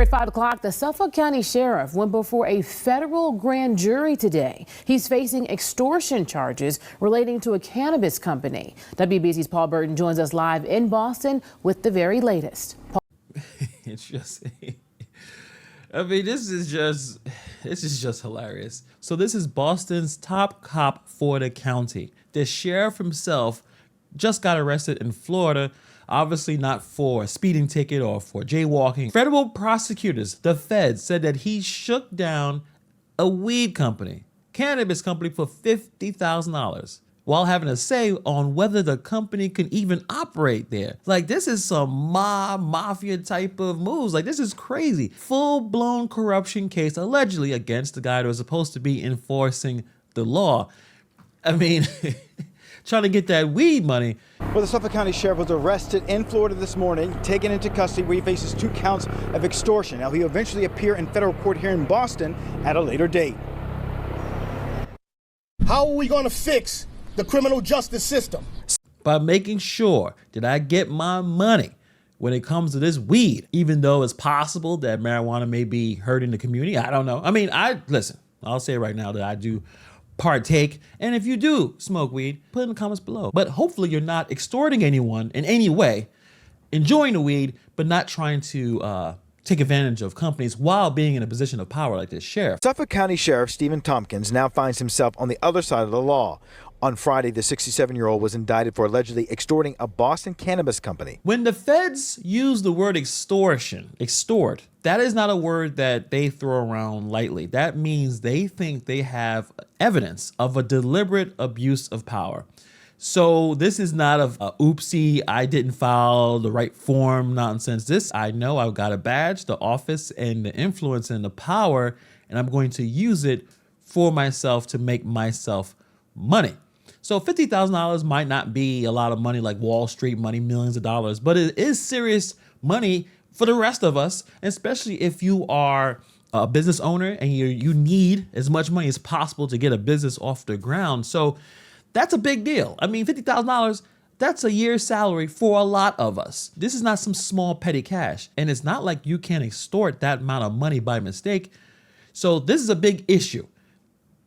at 5 o'clock, the Suffolk County Sheriff went before a federal grand jury today. He's facing extortion charges relating to a cannabis company. WBZ's Paul Burton joins us live in Boston with the very latest. It's just, I mean, this is just hilarious. So this is Boston's top cop for the county. The sheriff himself just got arrested in Florida, obviously not for a speeding ticket or for jaywalking. Federal prosecutors, the feds, said that he shook down a weed company, cannabis company, for $50,000 while having a say on whether the company can even operate there. Like, this is some mafia type of moves. Like, this is crazy. Full-blown corruption case allegedly against the guy that was supposed to be enforcing the law. I mean, trying to get that weed money. Well, the Suffolk County Sheriff was arrested in Florida this morning, taken into custody where he faces 2 counts of extortion. Now, he'll eventually appear in federal court here in Boston at a later date. How are we going to fix the criminal justice system? By making sure that I get my money when it comes to this weed, even though it's possible that marijuana may be hurting the community. I don't know. I mean, listen, I'll say right now that I do partake. And if you do smoke weed, put it in the comments below. But hopefully you're not extorting anyone in any way, enjoying the weed, but not trying to take advantage of companies while being in a position of power like this sheriff. Suffolk County Sheriff Steven Tompkins now finds himself on the other side of the law. On Friday, the 67-year-old was indicted for allegedly extorting a Boston cannabis company. When the feds use the word extortion, extort, that is not a word that they throw around lightly. That means they think they have evidence of a deliberate abuse of power. So this is not a oopsie, I didn't file the right form nonsense. This, I know I've got a badge, the office, and the influence and the power, and I'm going to use it for myself to make myself money. So $50,000 might not be a lot of money like Wall Street money, millions of dollars, but it is serious money for the rest of us, especially if you are a business owner and you need as much money as possible to get a business off the ground. So that's a big deal. I mean, $50,000, that's a year's salary for a lot of us. This is not some small petty cash. And it's not like you can extort that amount of money by mistake. So this is a big issue.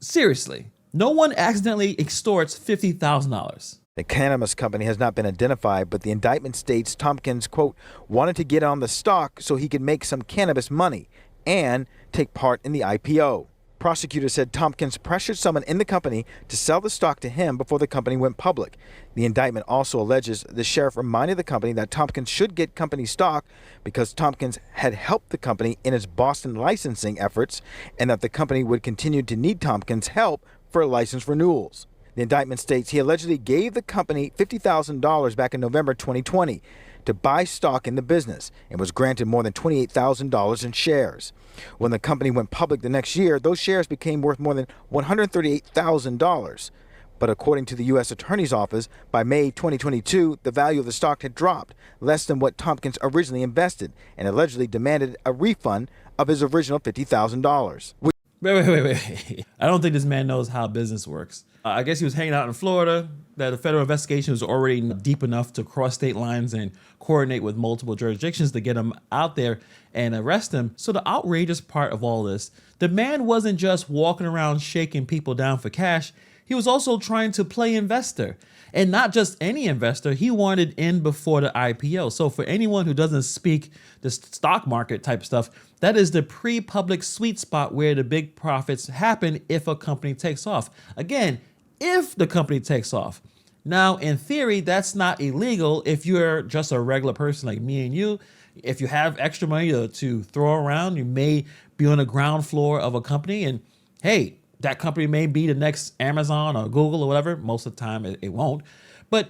Seriously. No one accidentally extorts $50,000. The cannabis company has not been identified, but the indictment states Tompkins, quote, wanted to get on the stock so he could make some cannabis money and take part in the IPO. Prosecutors said Tompkins pressured someone in the company to sell the stock to him before the company went public. The indictment also alleges the sheriff reminded the company that Tompkins should get company stock because Tompkins had helped the company in its Boston licensing efforts and that the company would continue to need Tompkins' help for license renewals. The indictment states he allegedly gave the company $50,000 back in November 2020 to buy stock in the business and was granted more than $28,000 in shares. When the company went public the next year, those shares became worth more than $138,000. But according to the U.S. Attorney's Office, by May 2022, the value of the stock had dropped less than what Tompkins originally invested and allegedly demanded a refund of his original $50,000. Wait. I don't think this man knows how business works. I guess he was hanging out in Florida, that the federal investigation was already deep enough to cross state lines and coordinate with multiple jurisdictions to get him out there and arrest him. So the outrageous part of all this, the man wasn't just walking around shaking people down for cash. He was also trying to play investor, and not just any investor. He wanted in before the IPO. So for anyone who doesn't speak the stock market type stuff, that is the pre-public sweet spot where the big profits happen if a company takes off. Again, if the company takes off. Now, in theory, that's not illegal if you're just a regular person like me and you. If you have extra money to throw around, you may be on the ground floor of a company and, hey, that company may be the next Amazon or Google or whatever. Most of the time it won't. But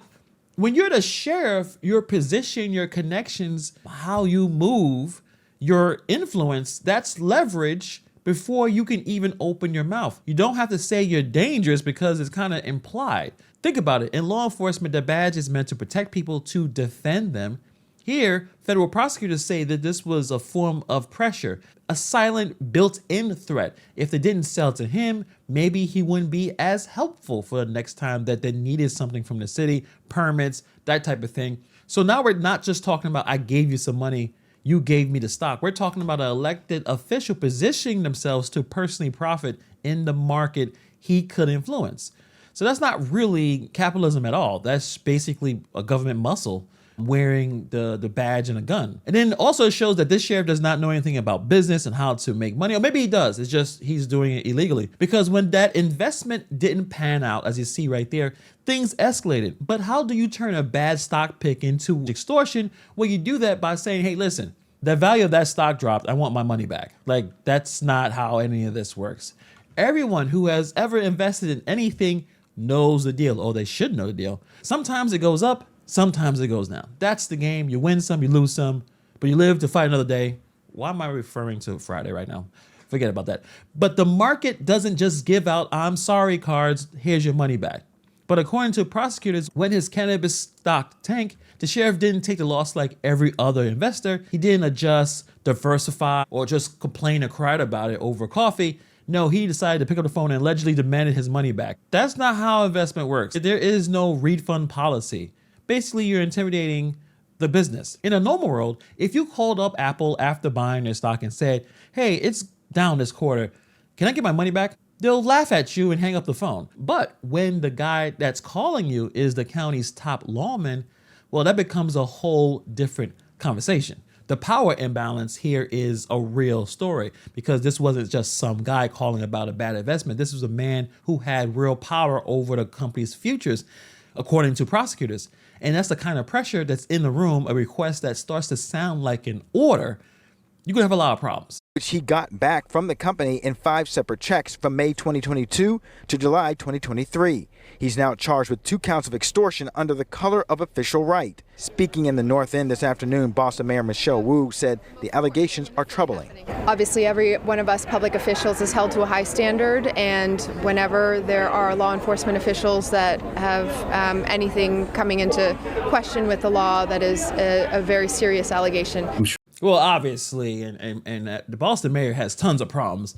when you're the sheriff, your position, your connections, how you move, your influence, that's leverage before you can even open your mouth. You don't have to say you're dangerous because it's kind of implied. Think about it. In law enforcement, the badge is meant to protect people, to defend them. Here, federal prosecutors say that this was a form of pressure, a silent built-in threat. If they didn't sell to him, maybe he wouldn't be as helpful for the next time that they needed something from the city, permits, that type of thing. So now we're not just talking about, I gave you some money, you gave me the stock. We're talking about an elected official positioning themselves to personally profit in the market he could influence. So that's not really capitalism at all. That's basically a government muscle wearing the badge and a gun. And then also shows that this sheriff does not know anything about business and how to make money. Or maybe he does. It's just he's doing it illegally. Because when that investment didn't pan out, as you see right there, things escalated. But how do you turn a bad stock pick into extortion? Well, you do that by saying, hey, listen, the value of that stock dropped. I want my money back. Like, that's not how any of this works. Everyone who has ever invested in anything knows the deal, or they should know the deal. Sometimes it goes up, sometimes it goes down. That's the game. You win some, you lose some, but you live to fight another day. Why am I referring to Friday right now? Forget about that. But the market doesn't just give out I'm sorry cards, here's your money back. But according to prosecutors, when his cannabis stock tanked, the sheriff didn't take the loss like every other investor. He didn't adjust, diversify, or just complain or cry about it over coffee. No, he decided to pick up the phone and allegedly demanded his money back. That's not how investment works. There is no refund policy. Basically, you're intimidating the business. In a normal world, if you called up Apple after buying their stock and said, hey, it's down this quarter, can I get my money back? They'll laugh at you and hang up the phone. But when the guy that's calling you is the county's top lawman, well, that becomes a whole different conversation. The power imbalance here is a real story because this wasn't just some guy calling about a bad investment. This was a man who had real power over the company's futures, according to prosecutors. And that's the kind of pressure that's in the room, a request that starts to sound like an order. You're gonna have a lot of problems. Which he got back from the company in 5 separate checks from May 2022 to July 2023. He's now charged with 2 counts of extortion under the color of official right. Speaking in the North End this afternoon, Boston Mayor Michelle Wu said the allegations are troubling. Obviously, every one of us public officials is held to a high standard, and whenever there are law enforcement officials that have anything coming into question with the law, that is a very serious allegation. Well, obviously, and the Boston mayor has tons of problems.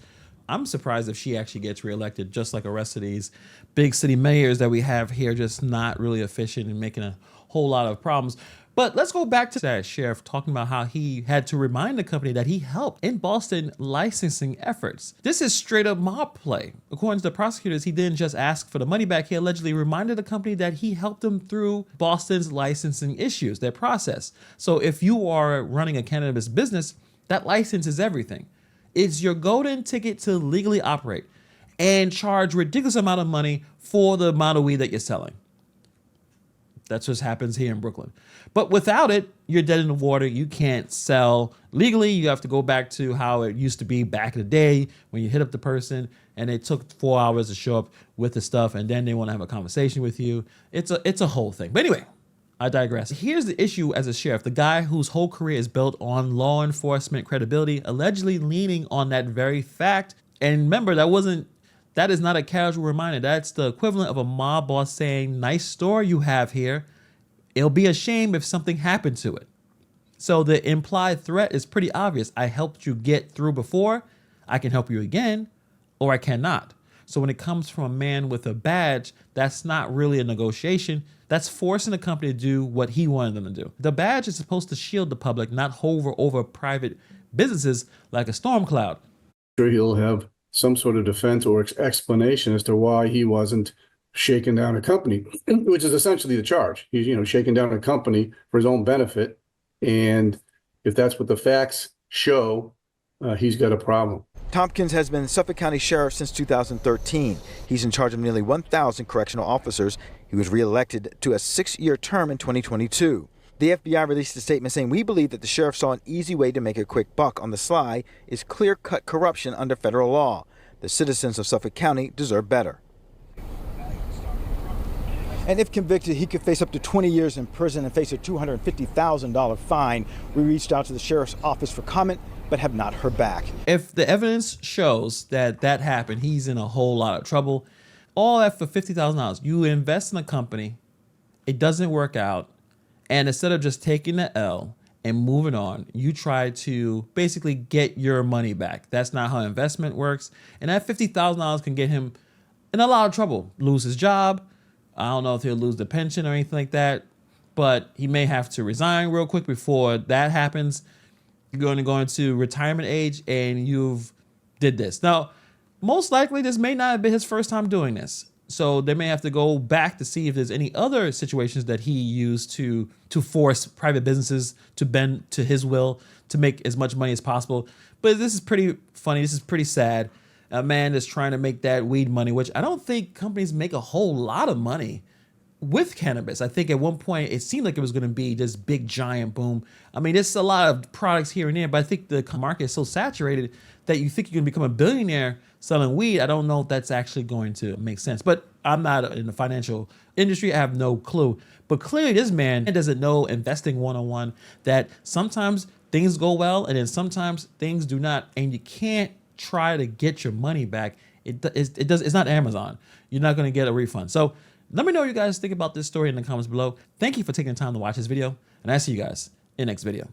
I'm surprised if she actually gets reelected, just like the rest of these big city mayors that we have here, just not really efficient and making a whole lot of problems. But let's go back to that sheriff talking about how he had to remind the company that he helped in Boston licensing efforts. This is straight up mob play. According to the prosecutors, he didn't just ask for the money back. He allegedly reminded the company that he helped them through Boston's licensing issues, their process. So if you are running a cannabis business, that license is everything. It's your golden ticket to legally operate and charge ridiculous amount of money for the amount of weed that you're selling. That's what happens here in Brooklyn. But without it, you're dead in the water. You can't sell legally. You have to go back to how it used to be back in the day when you hit up the person and it took 4 hours to show up with the stuff and then they want to have a conversation with you. It's a whole thing. But anyway, I digress. Here's the issue as a sheriff. The guy whose whole career is built on law enforcement credibility, allegedly leaning on that very fact. And remember, that is not a casual reminder. That's the equivalent of a mob boss saying, nice store you have here. It'll be a shame if something happened to it. So the implied threat is pretty obvious. I helped you get through before. I can help you again, or I cannot. So when it comes from a man with a badge, that's not really a negotiation. That's forcing the company to do what he wanted them to do. The badge is supposed to shield the public, not hover over private businesses like a storm cloud. Sure, he'll have some sort of defense or explanation as to why he wasn't shaking down a company, which is essentially the charge. He's, shaking down a company for his own benefit. And if that's what the facts show, he's got a problem. Tompkins has been Suffolk County Sheriff since 2013. He's in charge of nearly 1,000 correctional officers. He was reelected to a 6-year term in 2022. The FBI released a statement saying, we believe that the sheriff saw an easy way to make a quick buck on the sly is clear-cut corruption under federal law. The citizens of Suffolk County deserve better. And if convicted, he could face up to 20 years in prison and face a $250,000 fine. We reached out to the sheriff's office for comment, but have not heard back. If the evidence shows that happened, he's in a whole lot of trouble. All that for $50,000. You invest in a company, it doesn't work out, and instead of just taking the L and moving on, you try to basically get your money back. That's not how investment works. And that $50,000 can get him in a lot of trouble. Lose his job. I don't know if he'll lose the pension or anything like that, but he may have to resign real quick before that happens. You're going to go into retirement age and you've did this. Now, most likely this may not have been his first time doing this. So they may have to go back to see if there's any other situations that he used to force private businesses to bend to his will to make as much money as possible. But this is pretty funny. This is pretty sad. A man that's trying to make that weed money, which I don't think companies make a whole lot of money with cannabis. I think at one point it seemed like it was going to be this big giant boom. I mean, there's a lot of products here and there, but I think the market is so saturated that you think you can become a billionaire selling weed. I don't know if that's actually going to make sense, but I'm not in the financial industry. I have no clue, but clearly this man doesn't know investing 101, that sometimes things go well and then sometimes things do not, and you can't try to get your money back. It's not Amazon. You're not going to get a refund. So let me know what you guys think about this story in the comments below. Thank you for taking the time to watch this video, and I'll see you guys in the next video.